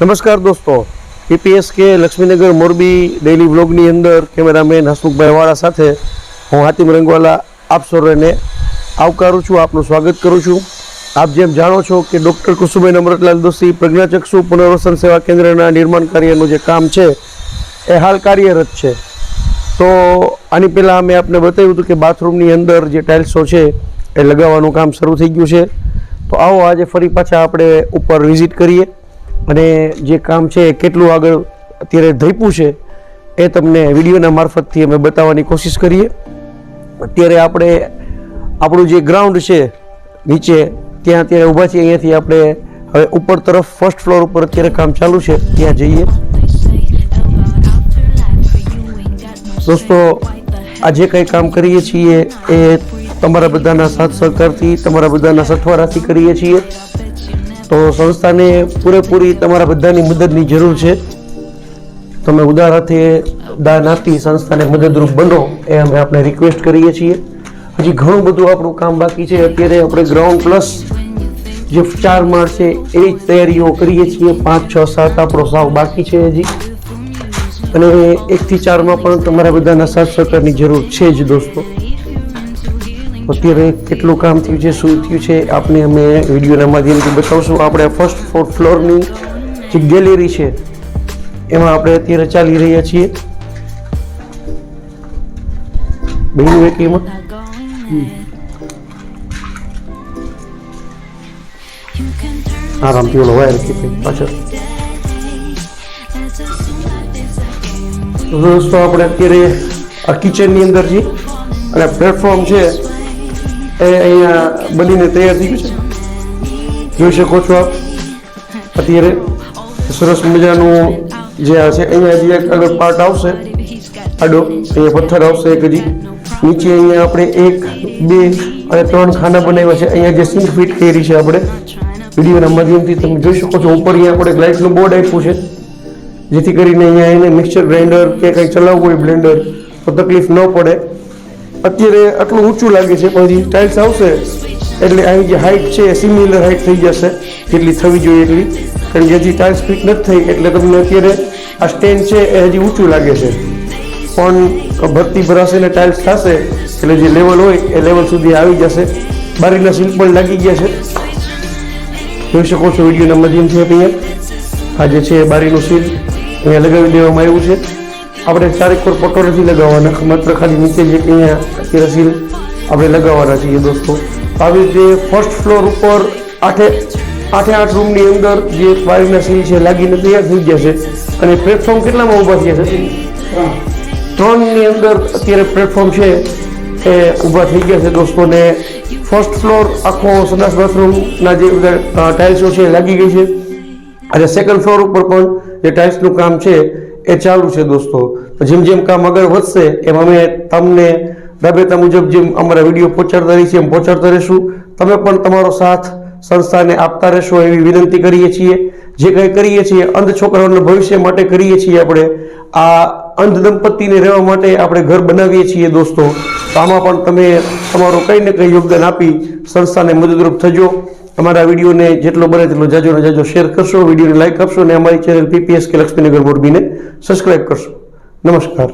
નમસ્કાર દોસ્તો, પીપીએસ કે લક્ષ્મીનગર મોરબી ડેલી વ્લોગની અંદર કેમેરામેન હસમુખભાઈ વાળા સાથે હું હાતિમ રંગવાલા આપ સૌને આવકારું છું, આપનું સ્વાગત કરું છું। આપ જેમ જાણો છો કે ડૉક્ટર કુસુમબેન અમૃતલાલ દોશી પ્રજ્ઞાચક્ષુ પુનર્વસન સેવા કેન્દ્રના નિર્માણ કાર્યનું જે કામ છે એ હાલ કાર્યરત છે। તો આની પહેલાં અમે આપને બતાવ્યું હતું કે બાથરૂમની અંદર જે ટાઇલ્સો છે એ લગાવવાનું કામ શરૂ થઈ ગયું છે। તો આવો આજે ફરી પાછા આપણે ઉપર વિઝિટ કરીએ અને જે કામ છે કેટલું આગળ અત્યારે ધઈપું છે એ તમને વિડીયોના મારફતથી અમે બતાવવાની કોશિશ કરીએ। અત્યારે આપણે આપણું જે ગ્રાઉન્ડ છે નીચે ત્યાં અત્યારે ઊભા છીએ, અહીંયાથી આપણે હવે ઉપર તરફ ફર્સ્ટ ફ્લોર ઉપર અત્યારે કામ ચાલુ છે ત્યાં જઈએ। દોસ્તો, આ જે કંઈ કામ કરીએ છીએ એ તમારા બધાના સાથ સહકારથી, તમારા બધાના સથવારાથી કરીએ છીએ। તો સંસ્થાને પૂરેપૂરી તમારા બધાની મદદની જરૂર છે। તમે ઉદાર હાથે દાન આપી સંસ્થાને મદદરૂપ બનો એ અમે આપણે રિક્વેસ્ટ કરીએ છીએ। હજી ઘણું બધું આપણું કામ બાકી છે। અત્યારે આપણે ગ્રાઉન્ડ પ્લસ જે 4 માળ છે એ તૈયારીઓ કરીએ છીએ। 5, 6, 7 આપણો સાવ બાકી છે હજી, અને 1 થી 4 પણ તમારા બધાના સાથ સહકારની જરૂર છે જ દોસ્તો। અત્યારે કેટલું કામ થયું છે, શું થયું છે આપને અમે વિડીયોના માધ્યમથી બતાવશું। આપણે ફર્સ્ટ ફ્લોરની જે ગેલેરી છે એમાં આપણે અત્યારે ચાલી રહ્યા છીએ। બીજું એક એમાં આરામથી ઓલો વાયર કે પાછળ દોસ્તો આપણે અત્યારે આ કિચનની અંદર છીએ અને પ્લેટફોર્મ છે એ અહીંયા બનીને તૈયાર થઈ ગયું છે, જોઈ શકો છો આપ। અત્યારે સરસ મજાનું જે આ છે અહીંયા હજી એક આગળ પાર્ટ આવશે આડો, અહીંયા પથ્થર આવશે એક હજી નીચે। અહીંયા આપણે 1, 2 અને 3 ખાના બનાવ્યા છે। અહીંયા જે સિંક ફિટ કરી છે આપણે વિડીયોના માધ્યમથી તમે જોઈ શકો છો। ઉપર અહીંયા આપણે લાઇટનું બોર્ડ આપ્યું છે જેથી કરીને અહીંયા એને મિક્સર ગ્રાઇન્ડર કે કંઈ ચલાવવું હોય બ્લેન્ડર તો તકલીફ ન પડે। અત્યારે આટલું ઊંચું લાગે છે, પછી ટાઇલ્સ આવશે એટલે અહીં જે હાઇટ છે એ સિમિલર હાઇટ થઈ જશે જેટલી થવી જોઈએ એટલી, કારણ કે હજી ટાઇલ્સ ફિટ નથી થઈ એટલે તમને અત્યારે આ સ્ટેન્ડ છે એ હજી ઊંચું લાગે છે। પણ ભરતી ભરાશે ને ટાઇલ્સ થશે એટલે જે લેવલ હોય એ લેવલ સુધી આવી જશે। બારીના સીલ પણ લાગી ગયા છે, જોઈ શકો છો વિડીયોના માધ્યમથી। અહીંયા આ જે છે બારીનું સીલ અહીંયા લગાવી દેવામાં આવ્યું છે। આપણે ચારેક પર પટ્ટો નથી લગાવવાના, માત્ર ખાલી નીચે જે અહીંયા અત્યારે સીલ આપણે લગાવવાના છીએ દોસ્તો। આવી રીતે ફર્સ્ટ ફ્લોર ઉપર 8 રૂમની અંદર જે બારીના સીલ છે લાગીને તૈયાર થઈ ગયા છે। અને પ્લેટફોર્મ કેટલામાં ઊભા થયા છે? 3ની અંદર અત્યારે પ્લેટફોર્મ છે એ ઊભા થઈ ગયા છે દોસ્તો। ને ફર્સ્ટ ફ્લોર આખો સંડાસ બાથરૂમના જે બધા ટાઇલ્સો છે લાગી ગઈ છે, અને સેકન્ડ ફ્લોર ઉપર પણ જે ટાઇલ્સનું કામ છે એ ચાલુ છે દોસ્તો। જેમ જેમ કામ આગળ વધશે એમ અમે તમને રાબેતા મુજબ જેમ અમારા વિડીયો પહોંચાડતા રહીએ એમ પહોંચાડતા રહીશું। તમે પણ તમારો સાથ સંસ્થાને આપતા રહેશો એવી વિનંતી કરીએ છીએ। જે કંઈ કરીએ છીએ અંધ છોકરાઓના ભવિષ્ય માટે કરીએ છીએ। આપણે આ અંધ દંપતીને રહેવા માટે આપણે ઘર બનાવીએ છીએ દોસ્તો। તો આમાં પણ તમે તમારું કંઈ ને કંઈ યોગદાન આપી સંસ્થાને મદદરૂપ થજો। અમારા વિડીયોને જેટલો બને તેટલો જાજો ને જાજો શેર કરશો, વિડીયોને લાઇક આપશો અને અમારી ચેનલ પીપીએસ કે લક્ષ્મીનગર મોરબીને સબસ્ક્રાઈબ કરશો। નમસ્કાર।